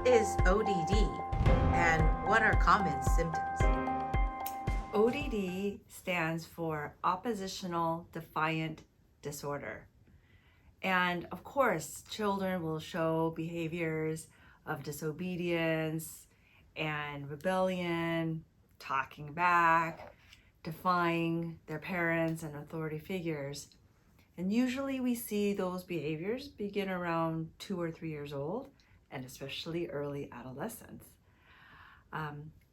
is ODD and what are common symptoms? ODD stands for Oppositional Defiant Disorder. And of course, children will show behaviors of disobedience and rebellion, talking back, defying their parents and authority figures. And usually we see those behaviors begin around 2 or 3 years old, and especially early adolescence.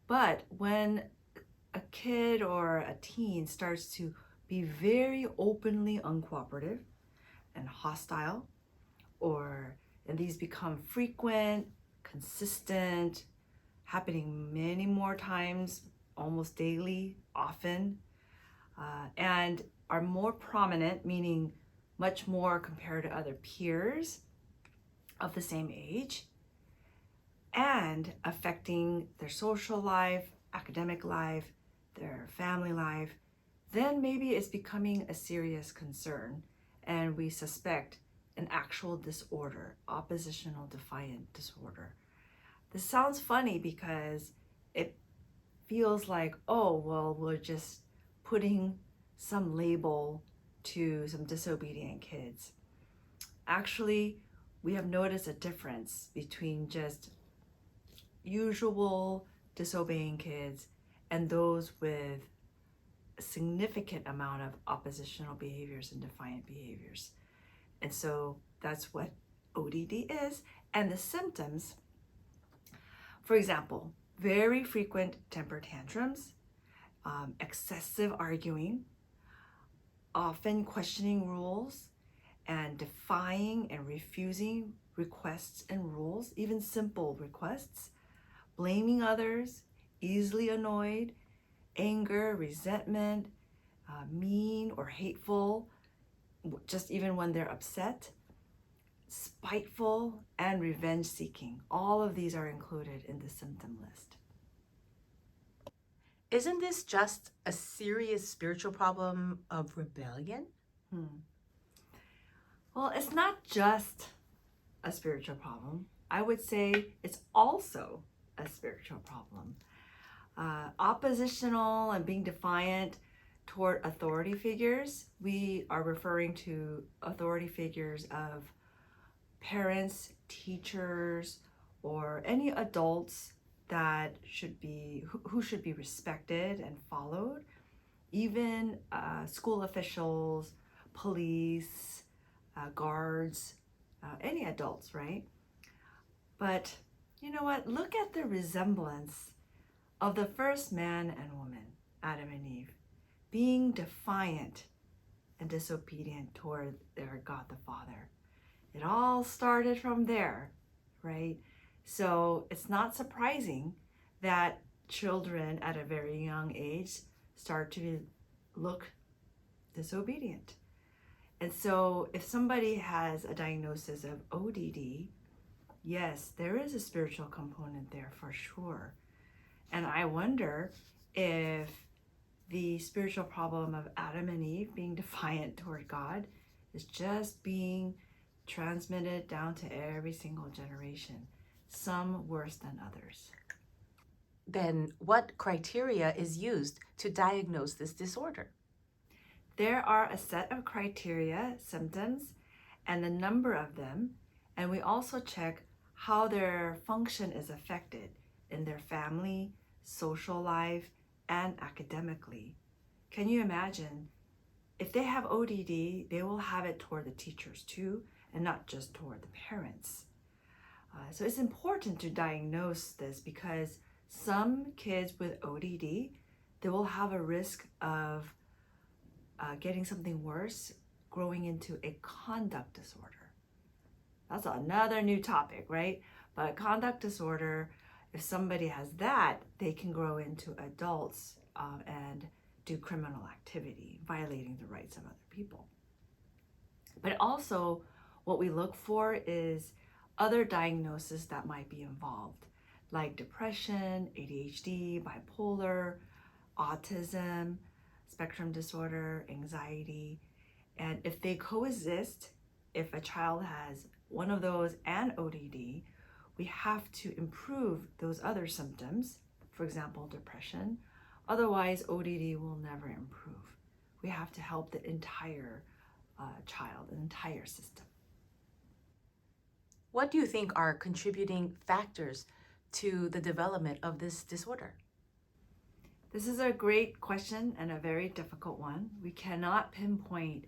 But when a kid or a teen starts to be very openly uncooperative and hostile, and these become frequent, consistent, happening many more times, almost daily, often, and are more prominent, meaning much more compared to other peers of the same age, and affecting their social life, academic life, their family life, then maybe it's becoming a serious concern and we suspect an actual disorder, oppositional defiant disorder. This sounds funny because it feels like, oh, well, we're just putting some label to some disobedient kids. Actually, we have noticed a difference between just usual disobeying kids and those with a significant amount of oppositional behaviors and defiant behaviors. And so that's what ODD is. And the symptoms, for example, very frequent temper tantrums, excessive arguing, often questioning rules, and defying and refusing requests and rules, even simple requests, blaming others, easily annoyed, anger, resentment, mean or hateful, just even when they're upset, spiteful, and revenge seeking. All of these are included in the symptom list. Isn't this just a serious spiritual problem of rebellion? Well, it's not just a spiritual problem. I would say it's also a spiritual problem. Oppositional and being defiant toward authority figures, we are referring to authority figures of parents, teachers, or any adults that who should be respected and followed, even school officials, police, guards, any adults, right? But you know what? Look at the resemblance of the first man and woman, Adam and Eve, being defiant and disobedient toward their God the Father. It all started from there, right? So it's not surprising that children at a very young age start to look disobedient. And so if somebody has a diagnosis of ODD, yes, there is a spiritual component there for sure. And I wonder if the spiritual problem of Adam and Eve being defiant toward God is just being transmitted down to every single generation, some worse than others. Then what criteria is used to diagnose this disorder? There are a set of criteria, symptoms, and the number of them, and we also check how their function is affected in their family, social life, and academically. Can you imagine? If they have ODD, they will have it toward the teachers too, and not just toward the parents. So it's important to diagnose this because some kids with ODD, they will have a risk of getting something worse, growing into a conduct disorder. That's another new topic, right? But conduct disorder, if somebody has that, they can grow into adults and do criminal activity, violating the rights of other people. But also, what we look for is other diagnoses that might be involved, like depression, ADHD, bipolar, autism, spectrum disorder, anxiety. And if they coexist, if a child has one of those and ODD, we have to improve those other symptoms, for example, depression. Otherwise, ODD will never improve. We have to help the entire child, an entire system. What do you think are contributing factors to the development of this disorder? This is a great question and a very difficult one. We cannot pinpoint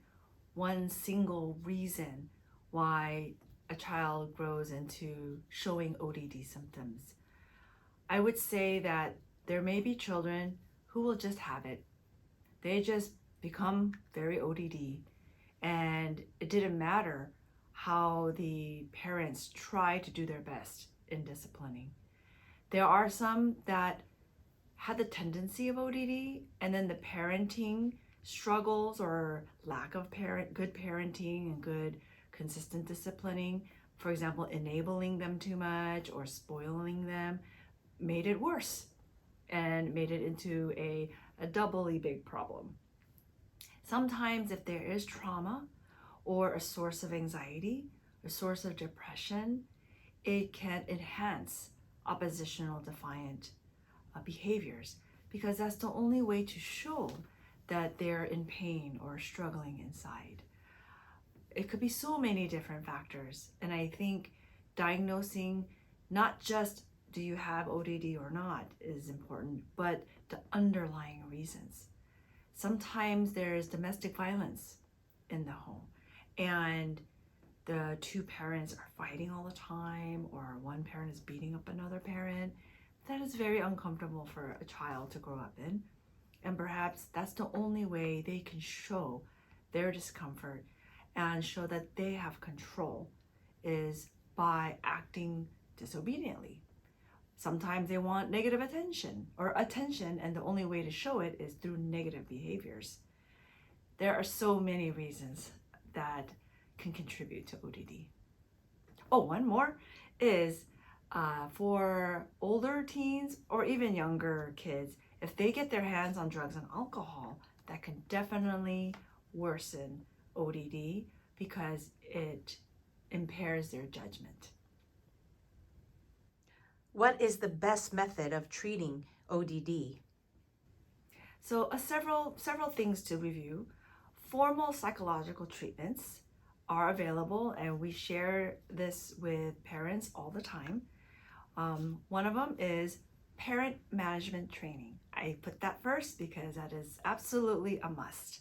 one single reason why a child grows into showing ODD symptoms. I would say that there may be children who will just have it. They just become very ODD, and it didn't matter how the parents try to do their best in disciplining. There are some that had the tendency of ODD, and then the parenting struggles or lack of good parenting and good consistent disciplining, for example, enabling them too much or spoiling them, made it worse and made it into a doubly big problem. Sometimes if there is trauma or a source of anxiety, a source of depression, it can enhance oppositional defiant behaviors, because that's the only way to show that they're in pain or struggling inside. It could be so many different factors, and I think diagnosing not just do you have ODD or not is important, but the underlying reasons. Sometimes there's domestic violence in the home, and the two parents are fighting all the time, or one parent is beating up another parent. That is very uncomfortable for a child to grow up in. And perhaps that's the only way they can show their discomfort and show that they have control, is by acting disobediently. Sometimes they want negative attention, and the only way to show it is through negative behaviors. There are so many reasons that can contribute to ODD. Oh, one more is for older teens or even younger kids, if they get their hands on drugs and alcohol, that can definitely worsen ODD because it impairs their judgment. What is the best method of treating ODD? So several things to review. Formal psychological treatments are available, and we share this with parents all the time. One of them is parent management training. I put that first because that is absolutely a must.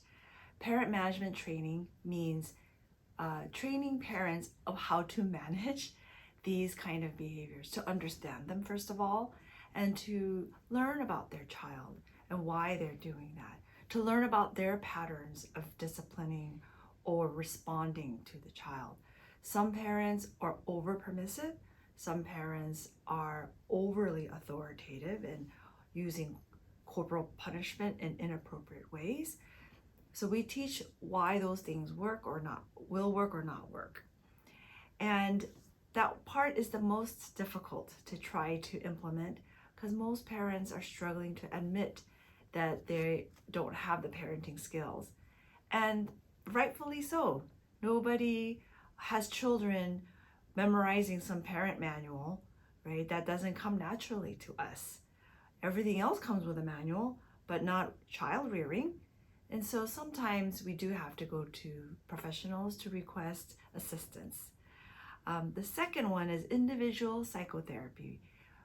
Parent management training means training parents of how to manage these kind of behaviors, to understand them first of all, and to learn about their child and why they're doing that, to learn about their patterns of disciplining or responding to the child. Some parents are over permissive, some parents are overly authoritative and using corporal punishment in inappropriate ways. So we teach why those things work or not, will work or not work. And that part is the most difficult to try to implement, because most parents are struggling to admit that they don't have the parenting skills. And rightfully so. Nobody has children memorizing some parent manual, right? That doesn't come naturally to us. Everything else comes with a manual, but not child rearing. And so sometimes we do have to go to professionals to request assistance. The second one is individual psychotherapy.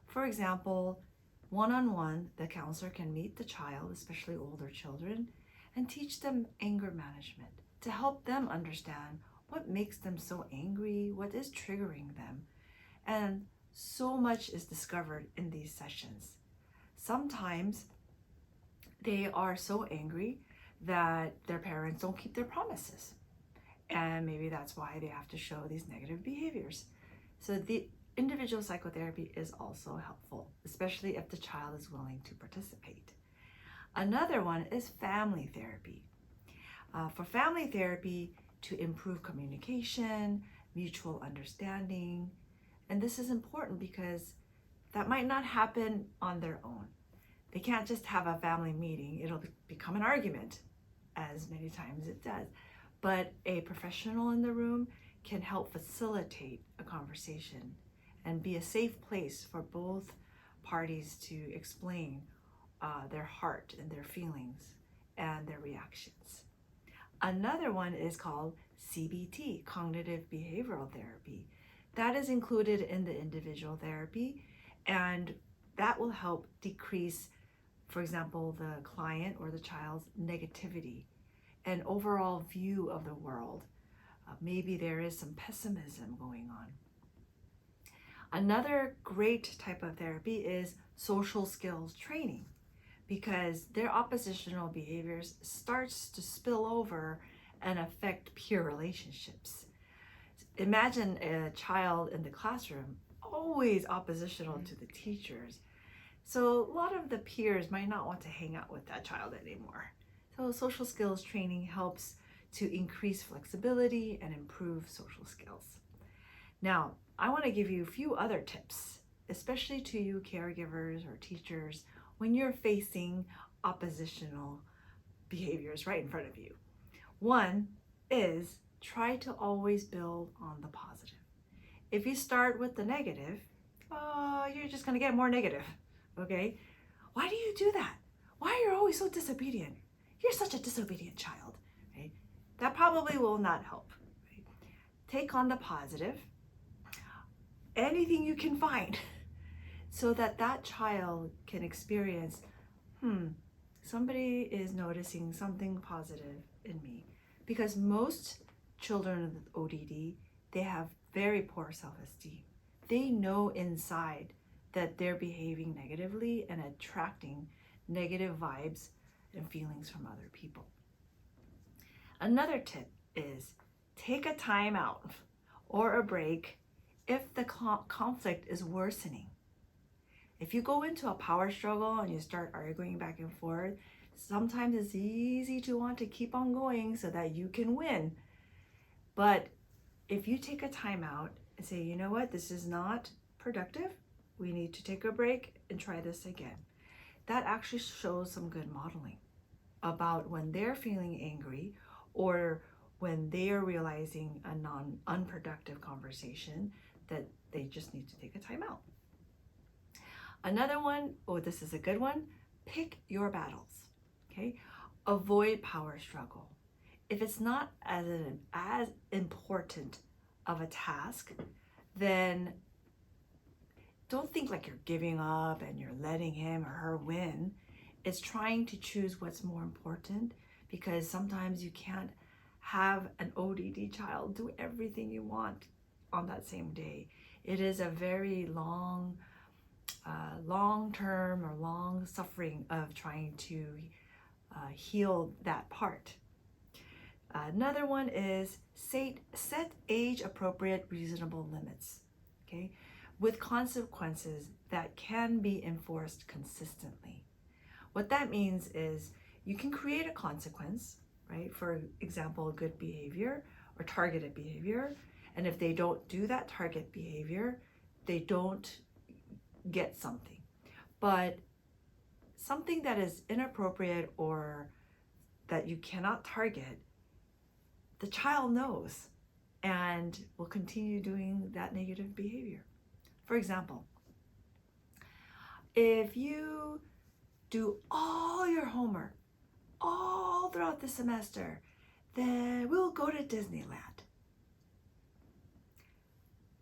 For example, one-on-one, the counselor can meet the child, especially older children, and teach them anger management to help them understand what makes them so angry, what is triggering them. And so much is discovered in these sessions. Sometimes they are so angry that their parents don't keep their promises. And maybe that's why they have to show these negative behaviors. So the individual psychotherapy is also helpful, especially if the child is willing to participate. Another one is family therapy. For family therapy, to improve communication, mutual understanding. And this is important because that might not happen on their own. They can't just have a family meeting. It'll become an argument, as many times it does. But a professional in the room can help facilitate a conversation and be a safe place for both parties to explain their heart and their feelings and their reactions. Another one is called CBT, cognitive behavioral therapy. That is included in the individual therapy, and that will help decrease, for example, the client or the child's negativity and overall view of the world. Maybe there is some pessimism going on. Another great type of therapy is social skills training, because their oppositional behaviors starts to spill over and affect peer relationships. Imagine a child in the classroom always oppositional to the teachers. So a lot of the peers might not want to hang out with that child anymore. So social skills training helps to increase flexibility and improve social skills. Now, I want to give you a few other tips, especially to you caregivers or teachers when you're facing oppositional behaviors right in front of you. One is try to always build on the positive. If you start with the negative, you're just going to get more negative, okay? Why do you do that? Why are you always so disobedient? You're such a disobedient child, right? That probably will not help, right? Take on the positive, anything you can find, so that that child can experience, somebody is noticing something positive in me. Because most children with ODD, they have very poor self-esteem. They know inside that they're behaving negatively and attracting negative vibes and feelings from other people. Another tip is take a time out or a break if the conflict is worsening. If you go into a power struggle and you start arguing back and forth, sometimes it's easy to want to keep on going so that you can win. But if you take a time out and say, you know what, this is not productive, we need to take a break and try this again. That actually shows some good modeling about when they're feeling angry or when they are realizing a unproductive conversation that they just need to take a time out. Another one, this is a good one, pick your battles, okay? Avoid power struggle. If it's not as important of a task, then don't think like you're giving up and you're letting him or her win. It's trying to choose what's more important, because sometimes you can't have an ODD child do everything you want on that same day. It is a very long term or long suffering of trying to heal that part. Another one is set age appropriate reasonable limits, okay, with consequences that can be enforced consistently. What that means is you can create a consequence, right? For example, good behavior or targeted behavior. And if they don't do that target behavior, they don't get something. But something that is inappropriate or that you cannot target, the child knows and will continue doing that negative behavior. For example, if you do all your homework all throughout the semester, then we'll go to Disneyland.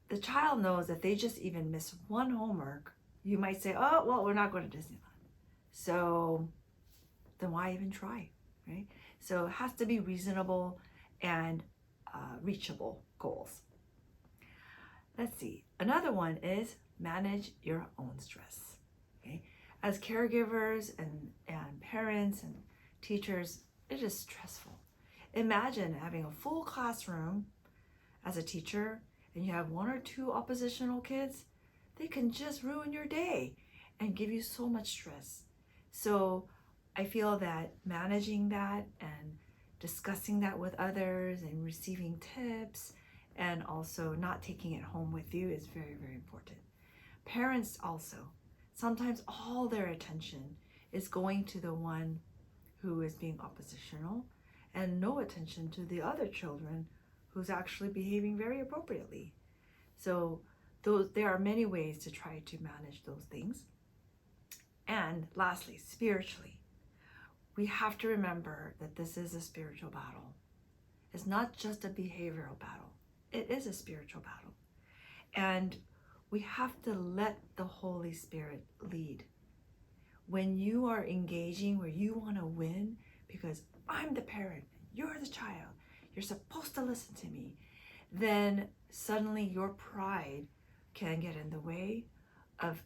The child knows that they just even miss one homework, you might say, oh, well, we're not going to Disneyland. So then why even try, right? So it has to be reasonable and reachable goals. Let's see. Another one is manage your own stress. Okay, as caregivers and parents and teachers, it is stressful. Imagine having a full classroom as a teacher and you have one or two oppositional kids. They can just ruin your day and give you so much stress. So I feel that managing that and discussing that with others and receiving tips and also not taking it home with you is very, very important. Parents also, sometimes all their attention is going to the one who is being oppositional and no attention to the other children who's actually behaving very appropriately. So there are many ways to try to manage those things. And lastly, spiritually, we have to remember that this is a spiritual battle. It's not just a behavioral battle. It is a spiritual battle. And we have to let the Holy Spirit lead. When you are engaging where you want to win because I'm the parent, you're the child, you're supposed to listen to me, then suddenly your pride can get in the way of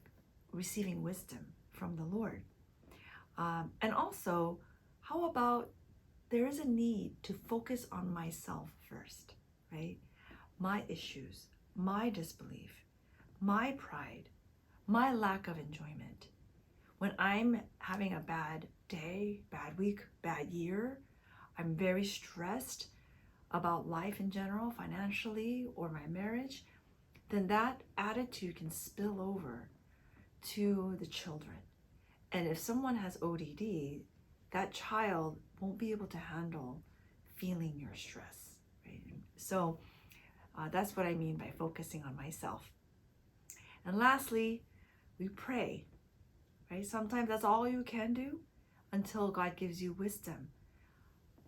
receiving wisdom from the Lord. And also, how about there is a need to focus on myself first, right? My issues, my disbelief, my pride, my lack of enjoyment. When I'm having a bad day, bad week, bad year, I'm very stressed about life in general, financially, or my marriage, then that attitude can spill over to the children. And if someone has ODD, that child won't be able to handle feeling your stress, right? So that's what I mean by focusing on myself. And lastly, we pray, right? Sometimes that's all you can do until God gives you wisdom.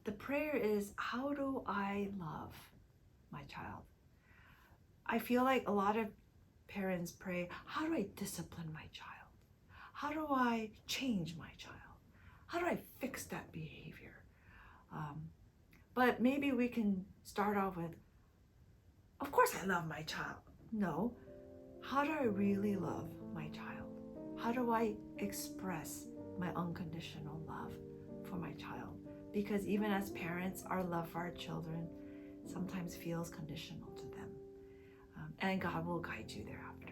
The prayer is, how do I love my child? I feel like a lot of parents pray, how do I discipline my child? How do I change my child? How do I fix that behavior? But maybe we can start off with, of course I love my child. No, how do I really love my child? How do I express my unconditional love for my child? Because even as parents, our love for our children sometimes feels conditional to them. And God will guide you thereafter.